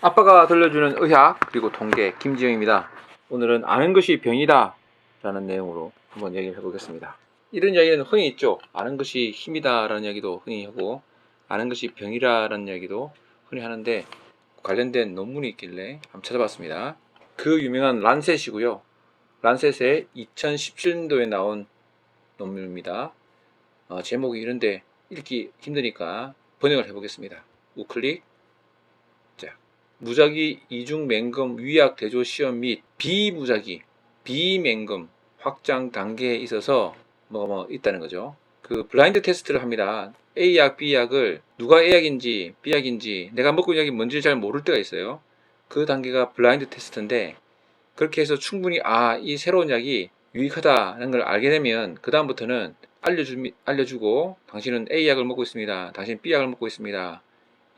아빠가 들려주는 의학 그리고 통계 김지영입니다. 오늘은 아는 것이 병이다 라는 내용으로 한번 얘기를 해보겠습니다. 이런 이야기는 흔히 있죠. 아는 것이 힘이다 라는 이야기도 흔히 하고 아는 것이 병이라 라는 이야기도 흔히 하는데 관련된 논문이 있길래 한번 찾아봤습니다. 그 유명한 란셋이고요. 란셋의 2017년도에 나온 논문입니다. 제목이 이런데 읽기 힘드니까 번역을 해보겠습니다. 우클릭. 자, 무작위 이중 맹금 위약 대조 시험 및 비무작위 비맹금 확장 단계에 있어서 뭐 있다는 거죠. 그 블라인드 테스트를 합니다. A약, B약을 누가 A약인지 B약인지 내가 먹고 있는 약이 뭔지 잘 모를 때가 있어요. 그 단계가 블라인드 테스트인데 그렇게 해서 충분히 이 새로운 약이 유익하다는 걸 알게 되면 그 다음부터는 알려주고 당신은 A약을 먹고 있습니다. 당신은 B약을 먹고 있습니다.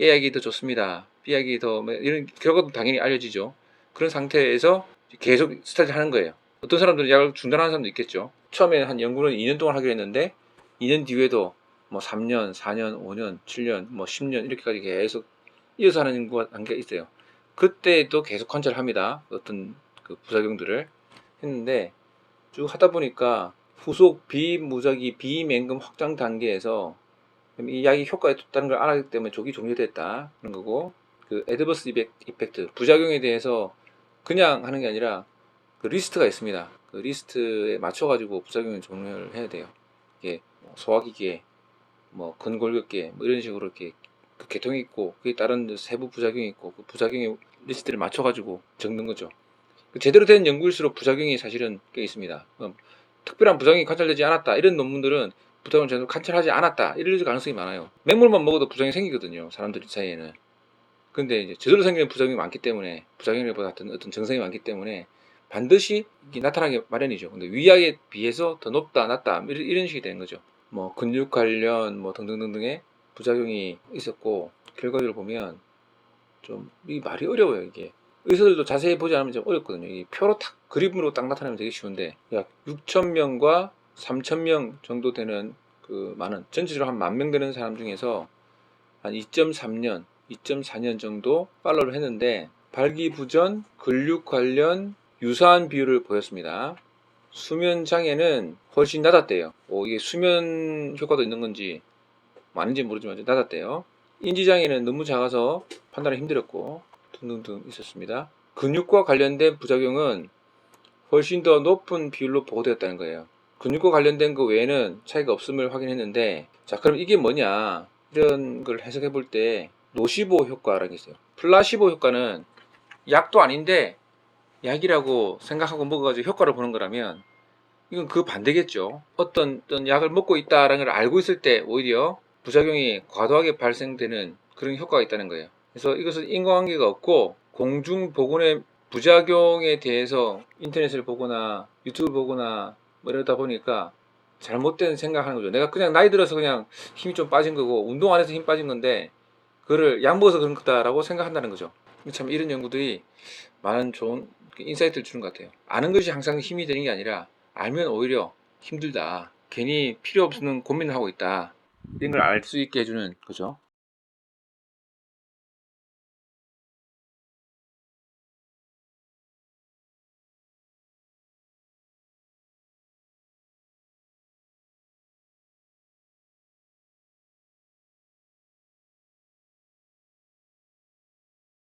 A약이 더 좋습니다. B약이 더 이런 결과도 당연히 알려지죠. 그런 상태에서 계속 스타트를 하는 거예요. 어떤 사람들은 약을 중단하는 사람도 있겠죠. 처음에 한 연구는 2년 동안 하기로 했는데 2년 뒤에도 뭐 3년, 4년, 5년, 7년, 뭐 10년 이렇게까지 계속 이어서 하는 연구가 단계가 있어요. 그때도 계속 관찰을 합니다. 어떤 그 부작용들을 했는데 쭉 하다 보니까 후속 비무작위 비맹금 확장 단계에서 이 약이 효과가 있다는 걸 알았기 때문에 조기 종료됐다는 거고, 그 애드버스 이펙트 부작용에 대해서 그냥 하는 게 아니라 그 리스트가 있습니다. 그 리스트에 맞춰가지고 부작용을 종료를 해야 돼요. 이게 소화기계, 뭐 근골격계, 뭐 이런 식으로 이렇게 그 계통이 있고 그에 따른 세부 부작용이 있고 그 부작용의 리스트를 맞춰가지고 적는 거죠. 제대로 된 연구일수록 부작용이 사실은 꽤 있습니다. 특별한 부작용이 관찰되지 않았다 이런 논문들은 부작용을 제대로 관찰하지 않았다 이럴 가능성이 많아요. 맹물만 먹어도 부작용이 생기거든요, 사람들 사이에는. 근데 이제 제대로 생기는 부작용이 많기 때문에, 부작용보다 어떤 증상이 많기 때문에 반드시 이게 나타나기 마련이죠. 근데 위약에 비해서 더 높다 낮다 이런 식이 되는 거죠. 뭐 근육 관련 뭐 등등등등의 부작용이 있었고, 결과를 보면 좀 이 말이 어려워요. 이게 의사들도 자세히 보지 않으면 좀 어렵거든요. 이 표로 딱 그림으로 딱 나타내면 되게 쉬운데 약 6,000명과 3,000명 정도 되는 그 많은 전체적으로 한 10,000명 되는 사람 중에서 한 2.3년, 2.4년 정도 팔로우를 했는데 발기부전, 근육 관련 유사한 비율을 보였습니다. 수면 장애는 훨씬 낮았대요. 이게 수면 효과도 있는 건지 많은지 모르지만 낮았대요. 인지장애는 너무 작아서 판단이 힘들었고 등등등 있었습니다. 근육과 관련된 부작용은 훨씬 더 높은 비율로 보고되었다는 거예요. 근육과 관련된 그 외에는 차이가 없음을 확인했는데, 자, 그럼 이게 뭐냐 이런 걸 해석해 볼 때 노시보 효과라는 게 있어요. 플라시보 효과는 약도 아닌데 약이라고 생각하고 먹어가지고 효과를 보는 거라면 이건 그 반대겠죠. 어떤 약을 먹고 있다는 걸 알고 있을 때 오히려 부작용이 과도하게 발생되는 그런 효과가 있다는 거예요. 그래서 이것은 인과관계가 없고 공중보건의 부작용에 대해서 인터넷을 보거나 유튜브 보거나 뭐 이러다 보니까 잘못된 생각하는 거죠. 내가 그냥 나이 들어서 그냥 힘이 좀 빠진 거고 운동 안 해서 힘 빠진 건데 그거를 약 먹어서 그런 거다라고 생각한다는 거죠. 참 이런 연구들이 많은 좋은 인사이트를 주는 것 같아요. 아는 것이 항상 힘이 되는 게 아니라 알면 오히려 힘들다. 괜히 필요 없는 고민을 하고 있다. 이런 걸 알 수 있게 해주는 거죠.